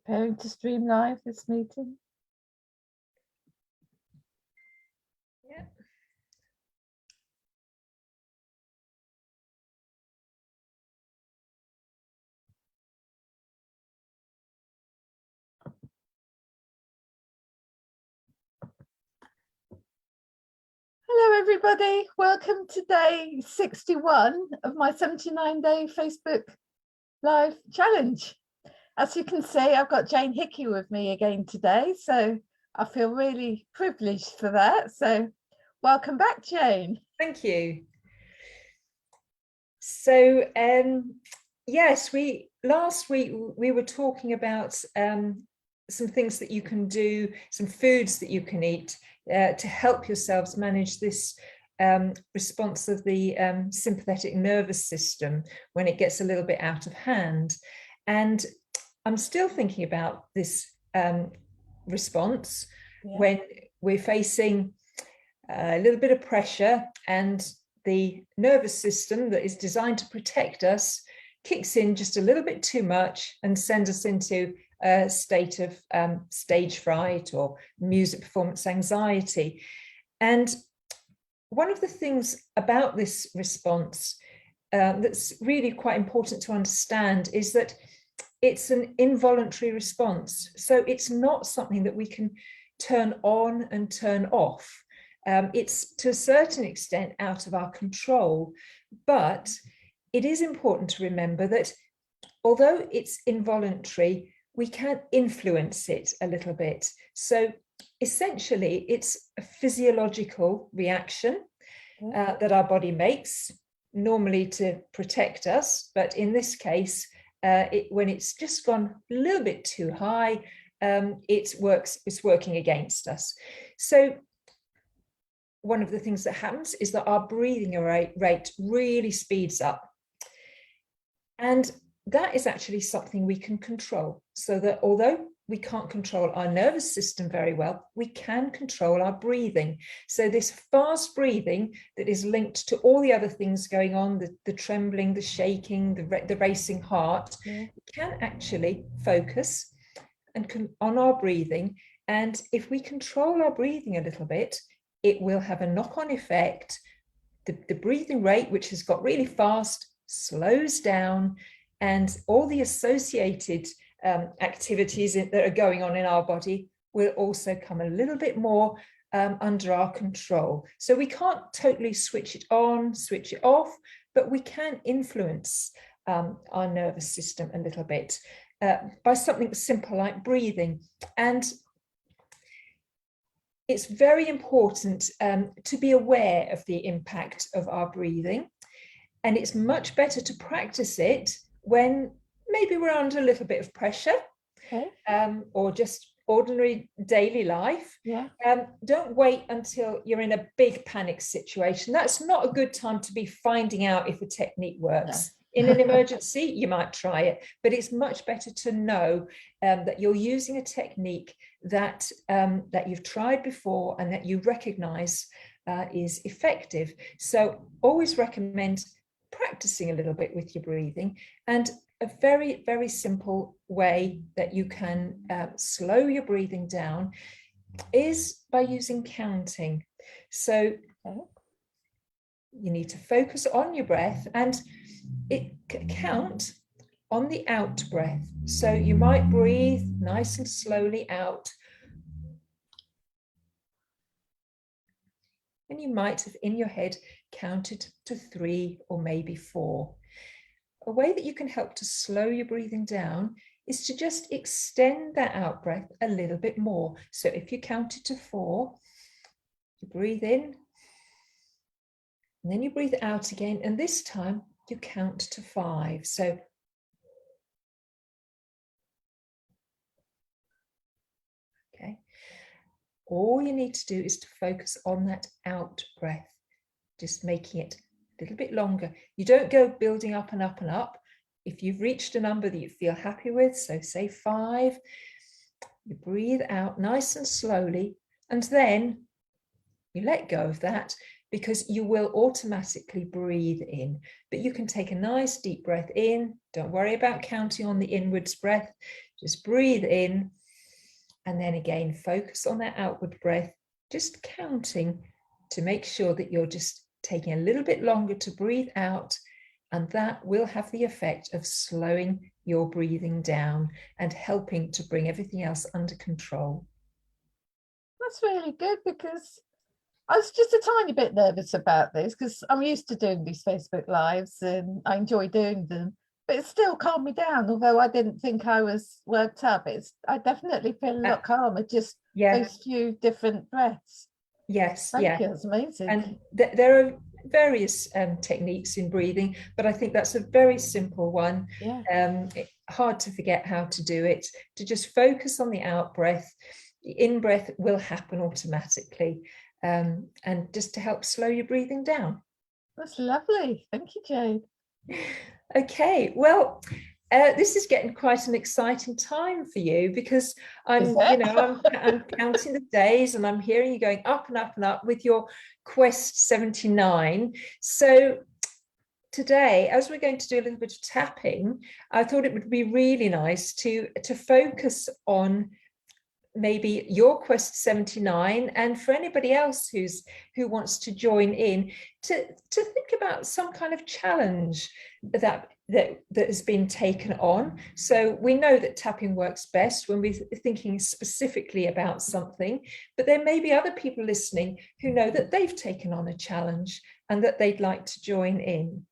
Preparing to stream live this meeting. Yeah. Hello everybody, welcome to day 61 of my 79-day Facebook live challenge. As you can see, I've got Jane Hickey with me again today, so I feel really privileged for that. So welcome back, Jane. Thank you. So yes, last week we were talking about some things that you can do, some foods that you can eat to help yourselves manage this response of the sympathetic nervous system when it gets a little bit out of hand. And I'm still thinking about this response when we're facing a little bit of pressure and the nervous system that is designed to protect us kicks in just a little bit too much and sends us into a state of stage fright or music performance anxiety. And one of the things about this response that's really quite important to understand is that it's an involuntary response. So it's not something that we can turn on and turn off. It's to a certain extent out of our control, but it is important to remember that although it's involuntary, we can influence it a little bit. So essentially, it's a physiological reaction that our body makes, normally to protect us, but in this case, when it's just gone a little bit too high, it's working against us. So one of the things that happens is that our breathing rate really speeds up. And that is actually something we can control. So that although we can't control our nervous system very well, we can control our breathing. So this fast breathing that is linked to all the other things going on, the trembling, the shaking, the racing heart, we can actually focus on our breathing. And if we control our breathing a little bit, it will have a knock-on effect. The breathing rate, which has got really fast, slows down, and all the associated activities that are going on in our body will also come a little bit more under our control. So we can't totally switch it on, switch it off, but we can influence our nervous system a little bit by something simple like breathing. And it's very important to be aware of the impact of our breathing. And it's much better to practice it when maybe we're under a little bit of pressure, or just ordinary daily life. Don't wait until you're in a big panic situation. That's not a good time to be finding out if a technique works. In an emergency, you might try it, but it's much better to know that you're using a technique that you've tried before and that you recognize is effective. So always recommend practicing a little bit with your breathing. And a very, very simple way that you can slow your breathing down is by using counting. So you need to focus on your breath and count on the out breath. So you might breathe nice and slowly out. And you might have in your head counted to 3 or maybe 4. A way that you can help to slow your breathing down is to just extend that out breath a little bit more. So if you counted to 4, you breathe in, and then you breathe out again, and this time you count to 5. So okay, all you need to do is to focus on that out breath, just making it a little bit longer. You don't go building up and up and up. If you've reached a number that you feel happy with, so say 5, you breathe out nice and slowly, and then you let go of that because you will automatically breathe in. But you can take a nice deep breath in. Don't worry about counting on the inwards breath. Just breathe in. And then again, focus on that outward breath, just counting to make sure that you're just taking a little bit longer to breathe out. And that will have the effect of slowing your breathing down and helping to bring everything else under control. That's really good, because I was just a tiny bit nervous about this because I'm used to doing these Facebook Lives and I enjoy doing them, but it still calmed me down. Although I didn't think I was worked up, I definitely feel a lot calmer, just those few different breaths. Yes, Thank you, that's amazing. And there are various techniques in breathing, but I think that's a very simple one. Hard to forget how to do it, to just focus on the out breath. The in breath will happen automatically, and just to help slow your breathing down. That's lovely. Thank you, Jane. Okay, well, this is getting quite an exciting time for you, because I'm counting the days and I'm hearing you going up and up and up with your Quest 79. So today, as we're going to do a little bit of tapping, I thought it would be really nice to focus on maybe your Quest 79, and for anybody else who wants to join in, to think about some kind of challenge that has been taken on. So we know that tapping works best when we're thinking specifically about something, but there may be other people listening who know that they've taken on a challenge and that they'd like to join in.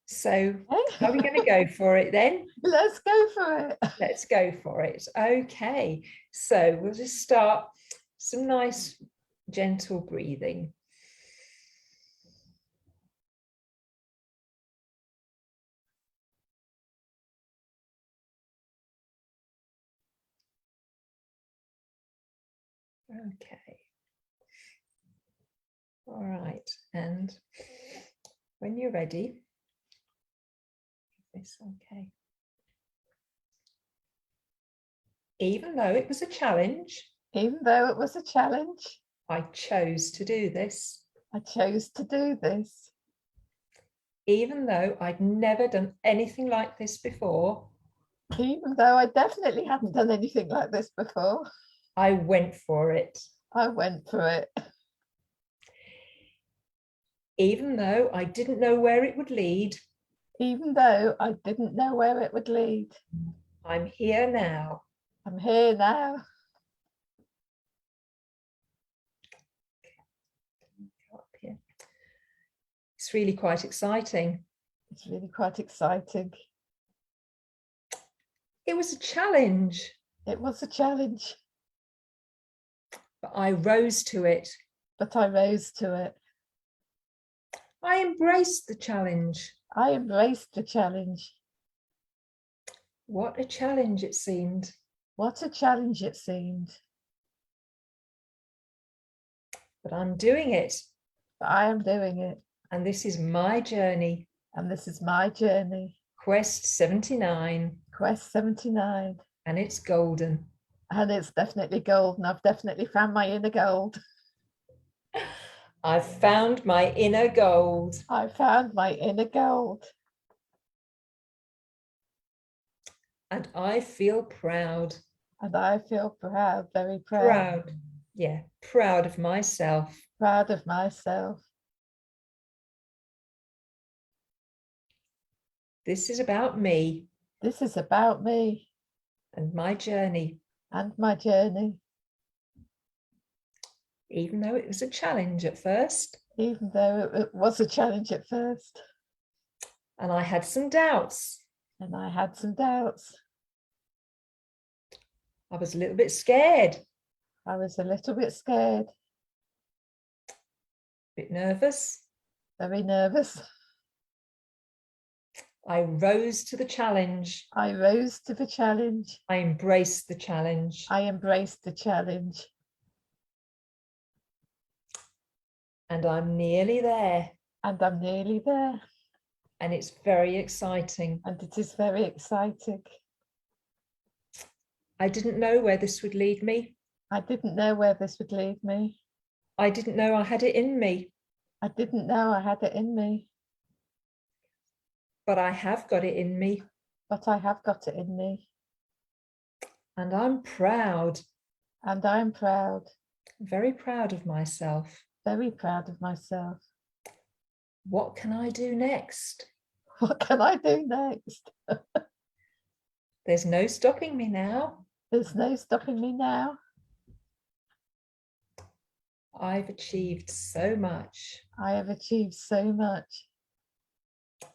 So are we going to go for it then? Let's go for it. Let's go for it. Okay, so we'll just start some nice gentle breathing. Okay. All right, and when you're ready, this okay. Even though it was a challenge, I chose to do this. Even though I'd never done anything like this before. Even though I definitely hadn't done anything like this before. I went for it. Even though I didn't know where it would lead. I'm here now. It's really quite exciting. It was a challenge. But I rose to it. I embraced the challenge. What a challenge it seemed. But I'm doing it. And this is my journey. Quest 79. And it's golden. It's definitely golden. I've definitely found my inner gold. I've found my inner gold. And I feel proud. Very proud. Proud. Yeah, proud of myself. This is about me. And my journey. Even though it was a challenge at first. And I had some doubts. I was a little bit scared. Bit nervous. Very nervous. I rose to the challenge. I embraced the challenge. And I'm nearly there. And it's very exciting. it is very exciting. I didn't know where this would lead me. I didn't know I didn't know I had it in me. I didn't know I had it in me, but I have got it in me. but I have got it in me. And I'm proud, And I'm proud, very proud of myself. very proud of myself. What can I do next? What can I do next? There's no stopping me now. There's no stopping me now. I've achieved so much. I have achieved so much.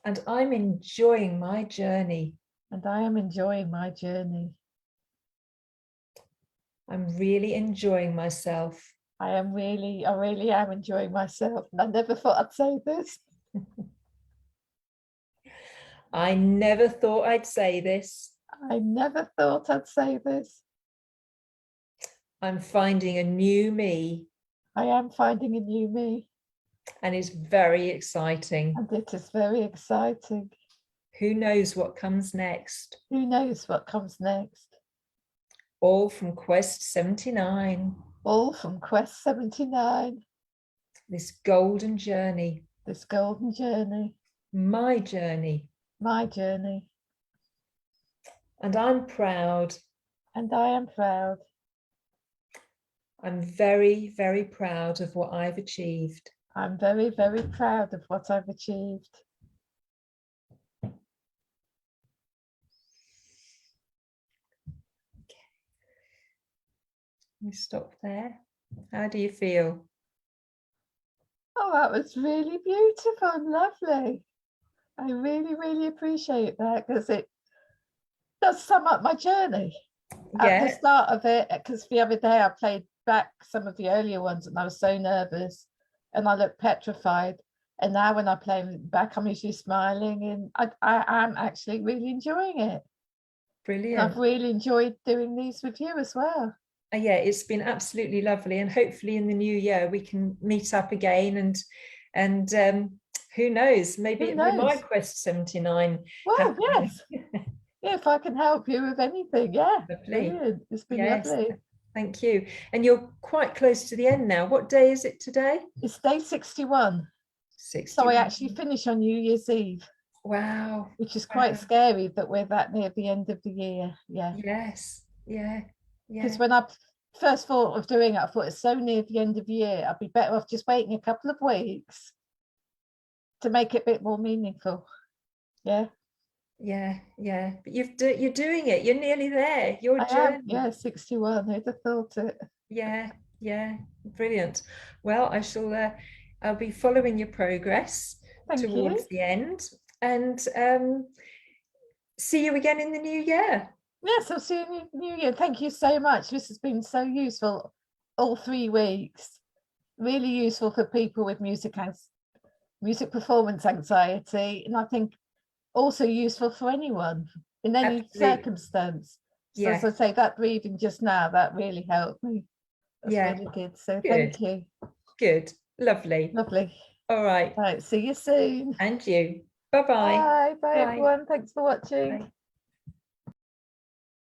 And I'm enjoying my journey. And I am enjoying my journey. I'm really enjoying myself. I really am enjoying myself. And I never thought I'd say this. I never thought I'd say this. I never thought I'd say this. I'm finding a new me. I am finding a new me. And it's very exciting. And it is very exciting. Who knows what comes next? Who knows what comes next? All from Quest 79. All from Quest 79. This golden journey. This golden journey. My journey. My journey. And I'm proud. And I am proud. I'm very, very proud of what I've achieved. I'm very, very proud of what I've achieved. We stop there. How do you feel? Oh, that was really beautiful and lovely. I really, really appreciate that because it does sum up my journey. At the start of it, because the other day I played back some of the earlier ones and I was so nervous and I looked petrified. And now when I play back, I'm usually smiling and I am actually really enjoying it. Brilliant. And I've really enjoyed doing these with you as well. Yeah, it's been absolutely lovely, and hopefully in the new year we can meet up again and who knows, maybe it'll be my Quest 79. Well, yes. Yeah, if I can help you with anything, yeah. Lovely. Brilliant. It's been lovely. Thank you. And you're quite close to the end now. What day is it today? It's day 61. 61. So I actually finish on New Year's Eve. Wow. Which is quite scary that we're that near the end of the year. Yeah. Yes. Yeah. Because when I first thought of doing it, I thought it's so near the end of the year, I'd be better off just waiting a couple of weeks to make it a bit more meaningful. Yeah. Yeah. But you're doing it. You're nearly there. Your journey. Yeah, 61. Who'd have thought it? Yeah. Brilliant. Well, I'll be following your progress towards the end, and see you again in the new year. Yes, I'll see you in the new year. Thank you so much. This has been so useful all 3 weeks. Really useful for people with music performance anxiety. And I think also useful for anyone in any circumstance. So as I say, that breathing just now, that really helped me. That's really good. So thank you. Good. Lovely. All right. See you soon. And you. Bye-bye. Bye everyone. Thanks for watching. Bye.